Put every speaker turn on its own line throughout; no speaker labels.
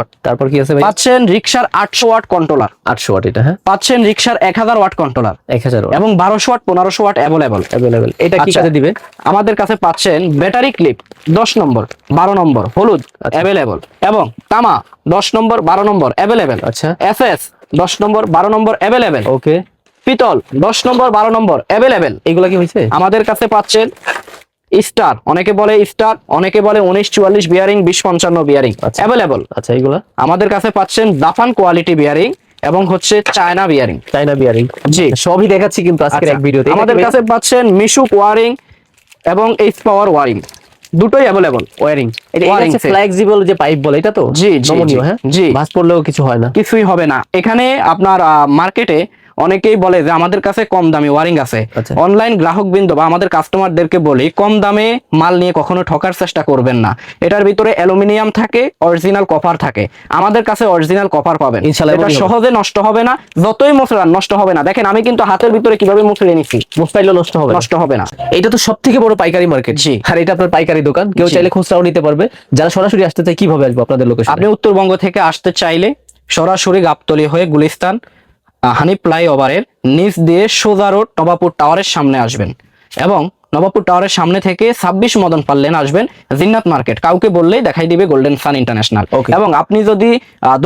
Watt. তারপর কি আছে ভাই?
পাচ্ছেন রিক্সার 800 ওয়াট কন্ট্রোলার।
800 ওয়াট এটা, হ্যাঁ।
পাচ্ছেন রিক্সার 1000 ওয়াট কন্ট্রোলার
1000 ওয়াট
এবং 1200 ওয়াট 1500 ওয়াট অ্যাভেলেবল।
এটা কি কাজে দিবে?
আমাদের কাছে পাচ্ছেন ব্যাটারি ক্লিপ 10 নম্বর 12 নম্বর হলুদ অ্যাভেলেবল এবং তামা 10 নম্বর 12 নম্বর অ্যাভেলেবল।
আচ্ছা।
এসএস 10 নম্বর 12 নম্বর অ্যাভেলেবল।
ওকে।
পিতল 10 নম্বর 12 নম্বর অ্যাভেলেবল।
এগুলা কি হইছে?
আমাদের কাছে পাচ্ছেন স্টার, অনেকে বলে স্টার, অনেকে বলে 1944 বিয়ারিং 2055 বিয়ারিং অ্যাভেলেবল।
আচ্ছা, এগুলা
আমাদের কাছে পাচ্ছেন জাপান কোয়ালিটি বিয়ারিং এবং হচ্ছে চায়না বিয়ারিং।
চায়না বিয়ারিং,
জি
সবই দেখাচ্ছি কিন্তু আজকের এক ভিডিওতে।
আমাদের কাছে পাচ্ছেন মিশুক ওয়ারিং এবং এইচ পাওয়ার ওয়ারিং, দুটোই অ্যাভেলেবল ওয়ারিং।
এটা হচ্ছে ফ্লেক্সিবল যে পাইপ বলে, এটা তো?
জি
নমনীয়, হ্যাঁ।
জি,
ভাঁজ পড়লেও কিছু হয় না,
কিছুই হবে না। এখানে আপনার মার্কেটে অনেকেই বলে যে আমাদের কাছে কম দামি ওয়ারিং আছে। অনলাইন গ্রাহকবৃন্দ বা আমাদের কাস্টমারদেরকে বলি, কম দামে মাল নিয়ে কখনো ঠকার চেষ্টা করবেন না। এটার ভিতরে অ্যালুমিনিয়াম থাকে, অরিজিনাল কপার থাকে। আমাদের কাছে অরিজিনাল কপার পাবেন, এটা সহজে নষ্ট হবে না, যতই মশলা নষ্ট হবে না। দেখেন আমি কিন্তু হাতের ভিতরে কিভাবে মুছড়ে নিচ্ছি,
মোস্টাইলও নষ্ট হবে না। এটা তো সবথেকে বড় পাইকারি মার্কেট।
জি,
আর এটা আপনার পাইকারি দোকান, কেউ চাইলে খুচরাও নিতে পারবে। যারা সরাসরি আসতে চায় কিভাবে আসবে আপনাদের লোকেশনে?
আপনি উত্তরবঙ্গ থেকে আসতে চাইলে সরাসরি গাবতলী হয়ে গুলিস্তান হানি ফ্লাইওভারের নিচ দিয়ে সোজা রোড নবাবপুর টাওয়ারের সামনে আসবেন এবং নবাবপুর টাওয়ারের সামনে থেকে 26 মদন পাল্লেন আসবেন জিন্নাত মার্কেট, কাউকে বললেই দেখাই দিবে গোল্ডেন সান ইন্টারন্যাশনাল। এবং আপনি যদি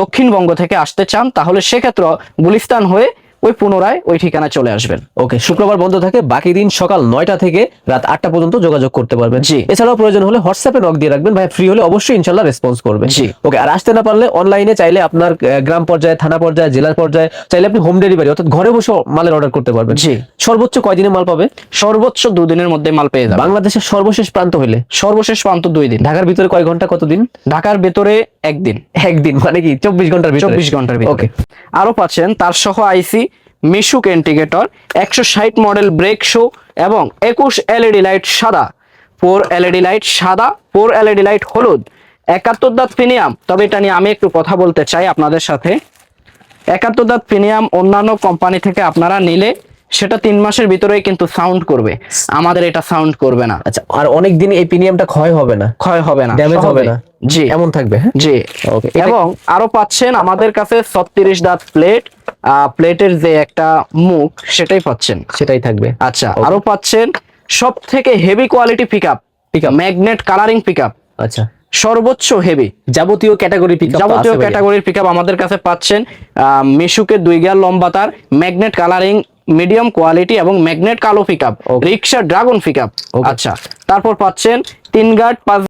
দক্ষিণবঙ্গ থেকে আসতে চান তাহলে সেক্ষেত্রে গুলিস্তান হয়ে ওই পুনরায় ওই ঠিকানা চলে আসবেন।
ওকে, শুক্রবার বন্ধ থাকে, বাকি দিন সকাল 9টা থেকে রাত 8টা পর্যন্ত যোগাযোগ করতে পারবেন।
জি,
এছাড়াও প্রয়োজন হলে হোয়াটসঅ্যাপে নক দিয়ে রাখবেন, ভাই ফ্রি হলে অবশ্যই ইনশাআল্লাহ রেসপন্স করবেন।
জি,
ওকে। আর আসতে না পারলে অনলাইনে চাইলে আপনার গ্রাম পর্যায়ে, থানা পর্যায়ে, জেলা পর্যায়ে চাইলে আপনি হোম ডেলিভারি অর্থাৎ ঘরে বসে মালের অর্ডার করতে পারবেন।
জি।
সর্বোচ্চ কয়দিনে মাল পাবে?
সর্বোচ্চ 2 দিনের মধ্যে মাল পেয়ে যাবেন।
বাংলাদেশের সর্বশেষ প্রান্ত হইলে?
সর্বশেষ প্রান্ত 2 দিন।
ঢাকার ভিতরে কয় ঘন্টা, কতদিন?
ঢাকার ভেতরে একদিন।
একদিন মানে কি 24 ঘন্টার ভিতরে?
24 ঘন্টার ভিতরে।
ওকে।
আরো পাচ্ছেন তার সহ আইসি মিশুক ইন্টিগ্রেটর 160 মডেল ব্রেক শো এবং 21 এলইডি লাইট সাদা, 4 এলইডি লাইট সাদা, 4 এলইডি লাইট হলুদ, 71 দাঁত প্রিমিয়াম। তবে এটা নিয়ে আমি একটু কথা বলতে চাই আপনাদের সাথে। 71 দাঁত প্রিমিয়াম অন্যান্য কোম্পানি থেকে আপনারা নিলে সেটা 3 মাসের ভিতরেই কিন্তু সাউন্ড করবে, আমাদের এটা সাউন্ড করবে না।
আচ্ছা, আর অনেক দিন এই প্রিমিয়ামটা ক্ষয় হবে না?
ক্ষয় হবে না,
ড্যামেজ হবে না?
জি,
এমন থাকবে, হ্যাঁ।
জি,
ওকে।
এবং আরো পাচ্ছেন আমাদের কাছে 36 দাঁত প্লেট, প্লেটের যে একটা মুখ সেটাই পাচ্ছেন,
সেটাই থাকবে।
আচ্ছা, আরো পাচ্ছেন সব থেকে heavy quality pickup, magnet colouring pickup.
আচ্ছা,
সর্বোচ্চ হেভি
যাবতীয় ক্যাটাগরি পিকআপ,
যাবতীয় ক্যাটাগরির পিকআপ আমাদের কাছে পাচ্ছেন। মিশুকের 2 গিয়ার লম্বা তার, ম্যাগনেট কালারিং মিডিয়াম কোয়ালিটি এবং ম্যাগনেট কালো পিকআপ, রিক্সা ড্রাগন পিকআপ। আচ্ছা, তারপর পাচ্ছেন 3 গার্ড 5